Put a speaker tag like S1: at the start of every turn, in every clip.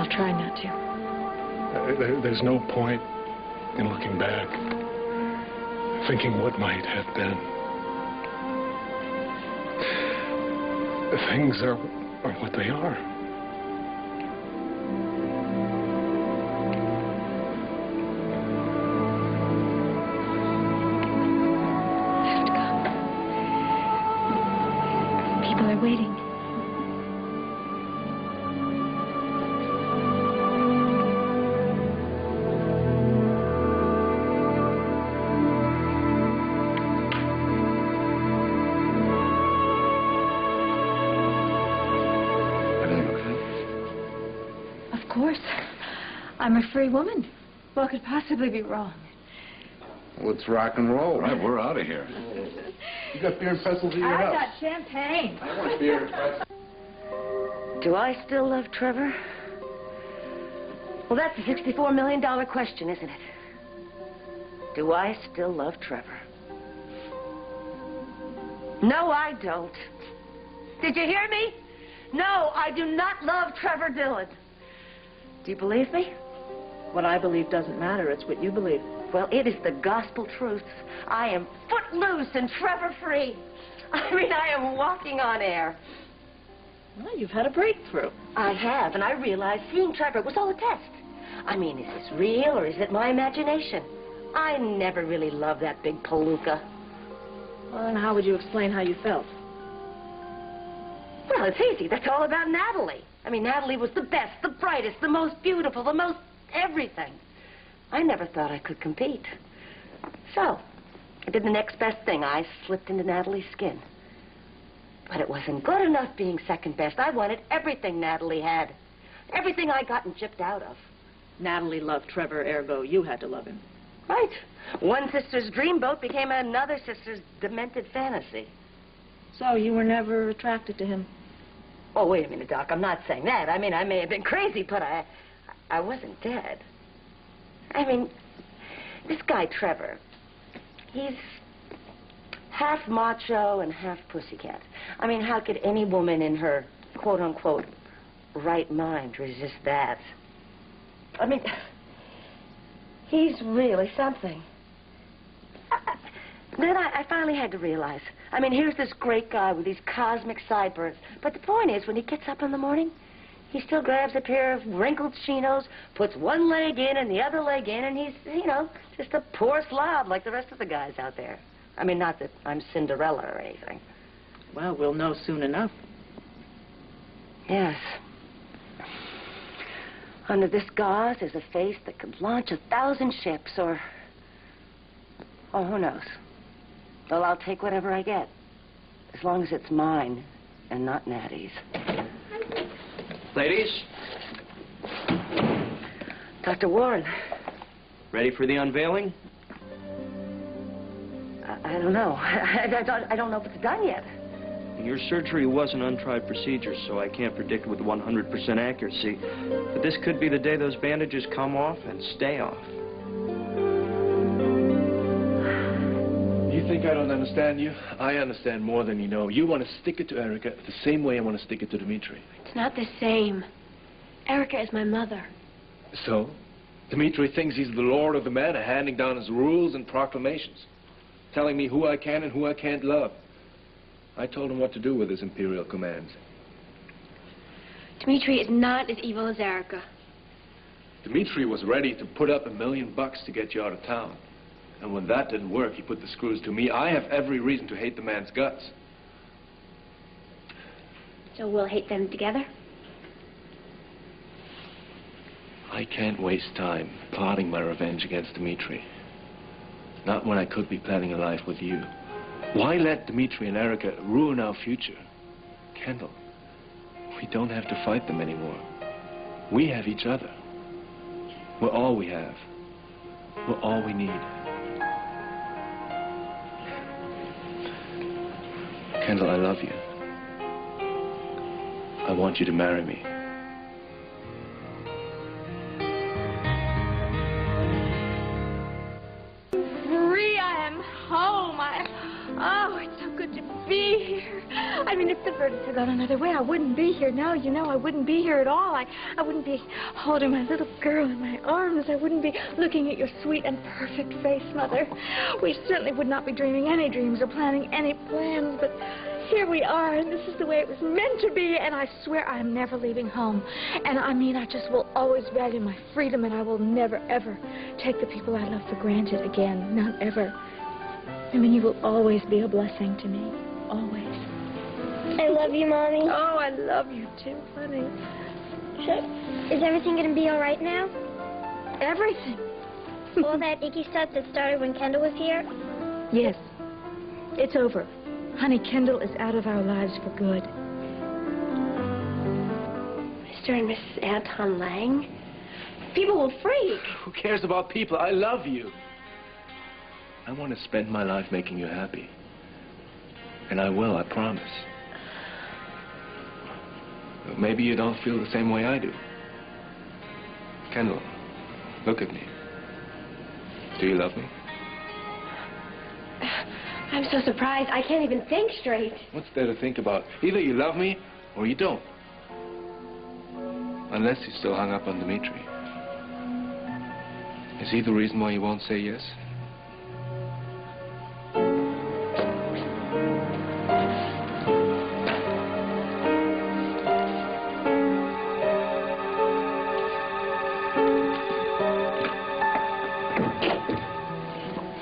S1: I'll try not to.
S2: There's no point in looking back, thinking what might have been. Things are what they are.
S1: I have to go. People are waiting. I'm a free woman. What could possibly be wrong?
S3: Let's rock and roll.
S4: Right, we're out of here.
S3: You got beer and pretzels in your house?
S1: I got champagne.
S3: I want beer and pretzels.
S5: Do I still love Trevor? Well, that's a $64 million question, isn't it? Do I still love Trevor? No, I don't. Did you hear me? No, I do not love Trevor Dillon. Do you believe me?
S6: What I believe doesn't matter. It's what you believe.
S5: Well, it is the gospel truth. I am footloose and Trevor free. I mean, I am walking on air.
S6: Well, you've had a breakthrough.
S5: I have, and I realized seeing Trevor was all a test. I mean, is this real or is it my imagination? I never really loved that big palooka.
S6: Well, and how would you explain how you felt?
S5: Well, it's easy. That's all about Natalie. I mean, Natalie was the best, the brightest, the most beautiful, the most everything. I never thought I could compete. So, I did the next best thing. I slipped into Natalie's skin. But it wasn't good enough being second best. I wanted everything Natalie had. Everything I gotten chipped out of.
S6: Natalie loved Trevor, ergo you had to love him.
S5: Right. One sister's dreamboat became another sister's demented fantasy.
S6: So you were never attracted to him?
S5: Oh, wait a minute, Doc. I'm not saying that. I mean, I may have been crazy, but I wasn't dead. I mean, this guy, Trevor, he's half macho and half pussycat. I mean, how could any woman in her, quote-unquote, right mind resist that? I mean, he's really something. Then I finally had to realize. I mean, here's this great guy with these cosmic sideburns. But the point is, when he gets up in the morning, he still grabs a pair of wrinkled chinos, puts one leg in and the other leg in, and he's, you know, just a poor slob like the rest of the guys out there. I mean, not that I'm Cinderella or anything.
S6: Well, we'll know soon enough.
S5: Yes. Under this gauze is a face that could launch 1,000 ships, or who knows? Well, I'll take whatever I get, as long as it's mine and not Natty's.
S7: Ladies?
S5: Dr. Warren.
S7: Ready for the unveiling?
S5: I don't know. I don't know if it's done yet.
S7: Your surgery was an untried procedure, so I can't predict with 100% accuracy. But this could be the day those bandages come off and stay off.
S8: You think I don't understand you? I understand more than you know. You want to stick it to Erica the same way I want to stick it to Dimitri.
S1: It's not the same. Erica is my mother.
S8: So? Dimitri thinks he's the lord of the manor, handing down his rules and proclamations, telling me who I can and who I can't love. I told him what to do with his imperial commands.
S1: Dimitri is not as evil as Erica.
S8: Dimitri was ready to put up $1 million to get you out of town. And when that didn't work, he put the screws to me. I have every reason to hate the man's guts.
S1: So we'll hate them together?
S8: I can't waste time plotting my revenge against Dimitri. Not when I could be planning a life with you. Why let Dimitri and Erica ruin our future? Kendall, we don't have to fight them anymore. We have each other. We're all we have. We're all we need. Kendall, I love you. I want you to marry me.
S1: Free, I am home. Oh, it's so good to be here. I mean,
S4: if the verdicts had gone another way, I wouldn't be here now. You know, I wouldn't be here at all. I wouldn't be holding my little girl in my arms. I wouldn't be looking at your sweet and perfect face, Mother. We certainly would not be dreaming any dreams or planning any plans, but here we are, and this is the way it was meant to be, and I swear I'm never leaving home. And I mean, I just will always value my freedom, and I will never, ever take the people I love for granted again. Not ever. I mean, you will always be a blessing to me. Always.
S1: I love you, Mommy.
S4: Oh, I love you too, honey.
S1: So, is everything going to be all right now?
S4: Everything.
S1: All that icky stuff that started when Kendall was here?
S4: Yes. It's over. Honey, Kendall is out of our lives for good.
S1: Mr. and Mrs. Anton Lang? People will freak.
S8: Who cares about people? I love you. I want to spend my life making you happy. And I will, I promise. But maybe you don't feel the same way I do. Kendall, look at me. Do you love me?
S1: I'm so surprised. I can't even think straight.
S8: What's there to think about? Either you love me or you don't. Unless you're still hung up on Dimitri. Is he the reason why you won't say yes?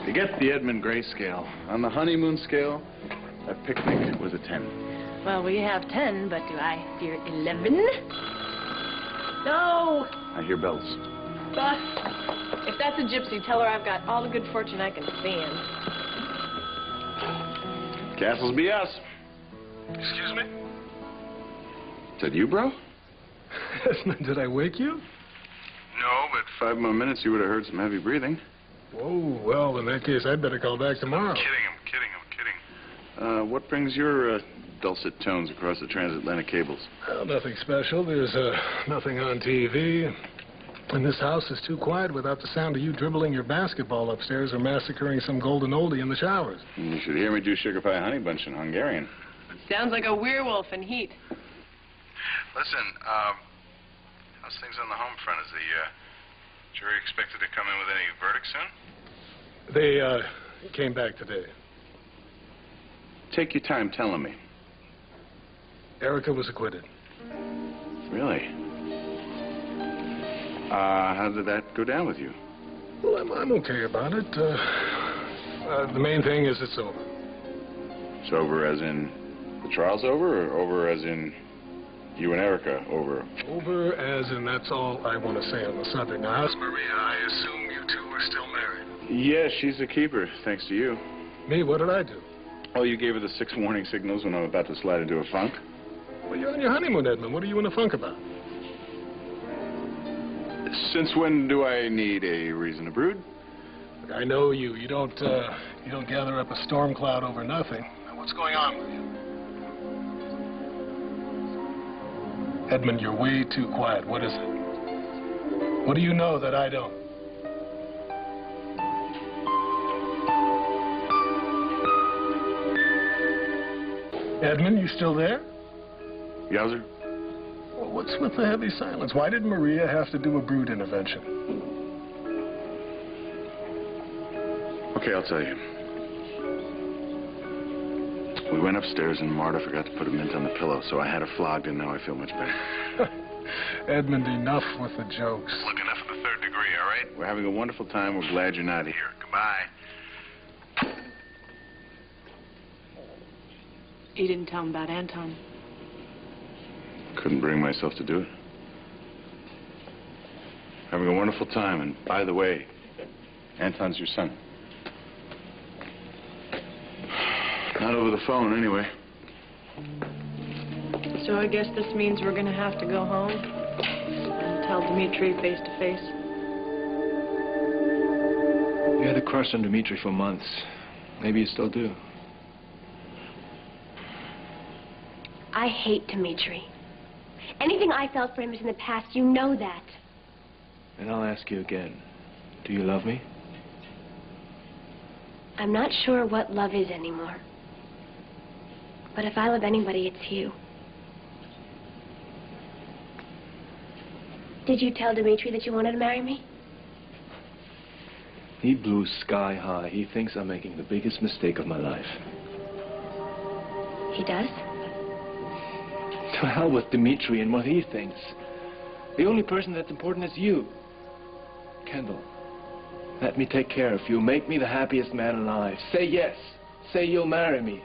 S3: You get the Edmund grayscale. On the honeymoon scale, that picnic was a 10.
S6: Well, we have 10, but do I hear 11? No!
S3: I hear bells.
S6: If that's a gypsy, tell her I've got all the good fortune I can stand.
S3: Castles be us.
S2: Excuse me?
S3: Is that you, bro?
S2: Edmund, did I wake you?
S3: No, but 5 more minutes you would have heard some heavy breathing.
S2: Whoa, well, in that case, I'd better call back tomorrow.
S3: I'm kidding. What brings your dulcet tones across the transatlantic cables?
S2: Well, nothing special. There's nothing on TV. And this house is too quiet without the sound of you dribbling your basketball upstairs or massacring some golden oldie in the showers.
S3: You should hear me do sugar pie honey bunch in Hungarian.
S6: Sounds like a werewolf in heat.
S3: Listen, how's things on the home front? Is the jury expected to come in with any verdict soon?
S2: They came back today.
S3: Take your time telling me.
S2: Erica was acquitted.
S3: Really? How did that go down with you?
S2: Well, I'm okay about it. The main thing is it's over.
S3: It's over as in the trial's over, or over as in you and Erica over?
S2: Over as in that's all I want to say on the subject. Now, how's Maria? I assume you two are still married.
S3: Yes, she's a keeper, thanks to you.
S2: Me? What did I do?
S3: Oh, you gave her the 6 warning signals when I'm about to slide into a funk?
S2: Well, you're on your honeymoon, Edmund. What are you in a funk about?
S3: Since when do I need a reason to brood?
S2: Look, I know you. You don't gather up a storm cloud over nothing. Now, what's going on with you? Edmund, you're way too quiet. What is it? What do you know that I don't? Edmund, you still there?
S3: Yowzer?
S2: Well, what's with the heavy silence? Why did Maria have to do a brood intervention?
S3: Okay, I'll tell you. We went upstairs and Marta forgot to put a mint on the pillow, so I had her flogged and now I feel much better.
S2: Edmund, enough with the jokes.
S3: Look, enough of the 3rd degree, all right? We're having a wonderful time. We're glad you're not here. Goodbye.
S6: You didn't tell him about Anton.
S3: Couldn't bring myself to do it. Having a wonderful time, and by the way, Anton's your son. Not over the phone, anyway.
S6: So I guess this means we're going to have to go home and tell Dimitri face to face.
S8: You had a crush on Dimitri for months. Maybe you still do.
S1: I hate Dimitri. Anything I felt for him is in the past. You know that.
S8: And I'll ask you again. Do you love me?
S1: I'm not sure what love is anymore. But if I love anybody, it's you. Did you tell Dimitri that you wanted to marry me?
S8: He blew sky high. He thinks I'm making the biggest mistake of my life.
S1: He does?
S8: To hell with Dimitri and what he thinks. The only person that's important is you. Kendall, let me take care of you. Make me the happiest man alive. Say yes. Say you'll marry me.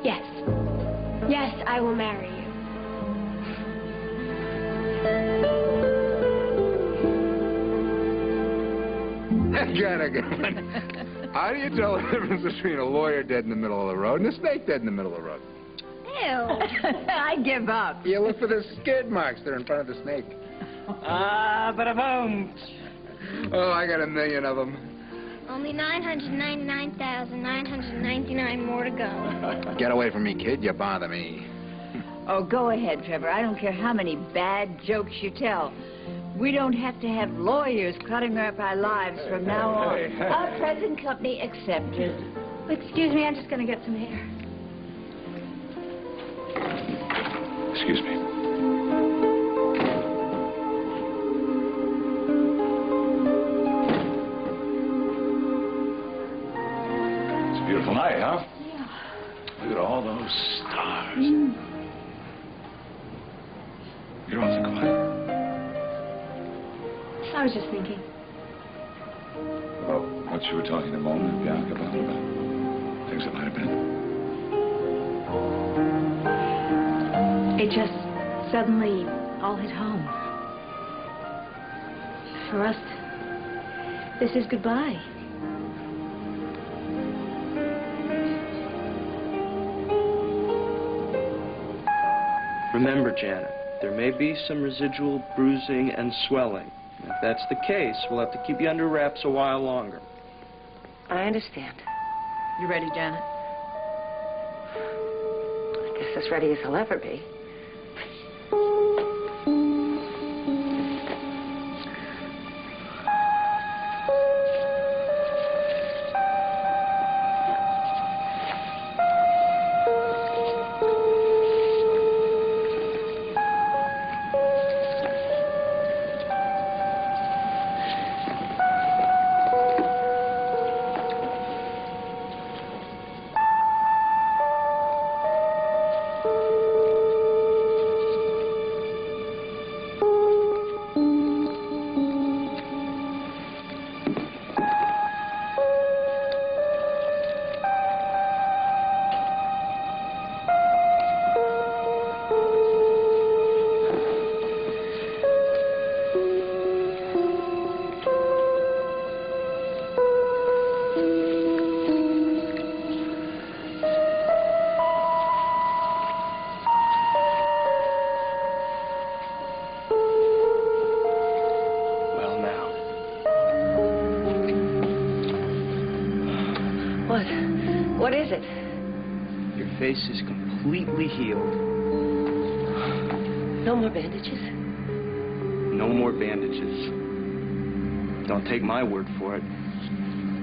S1: Yes. Yes, I will marry you.
S9: How do you tell the difference between a lawyer dead in the middle of the road and a snake dead in the middle of the road?
S10: Ew. I give up.
S9: You look for the skid marks there in front of the snake.
S10: Ba-da-boom.
S9: Oh, I got 1,000,000 of them.
S11: Only 999,999 more to go.
S9: Get away from me, kid. You bother me.
S10: Oh, go ahead, Trevor. I don't care how many bad jokes you tell. We don't have to have lawyers cutting up our lives from now on. Our present company accepted.
S4: Excuse me, I'm just going to get some air.
S3: Excuse me. It's a beautiful night, huh?
S4: Yeah.
S3: Look at all those stars. You don't think about it?
S4: I was just thinking.
S3: About what you were talking to Mona and Bianca about things that might have been.
S4: It just suddenly all hit home. For us, this is goodbye.
S7: Remember, Janet, there may be some residual bruising and swelling. If that's the case, we'll have to keep you under wraps a while longer.
S5: I understand.
S10: You ready, Janet?
S5: I guess as ready as I'll ever be. What is it?
S7: Your face is completely healed.
S5: No more bandages?
S7: No more bandages. Don't take my word for it.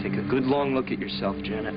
S7: Take a good long look at yourself, Janet.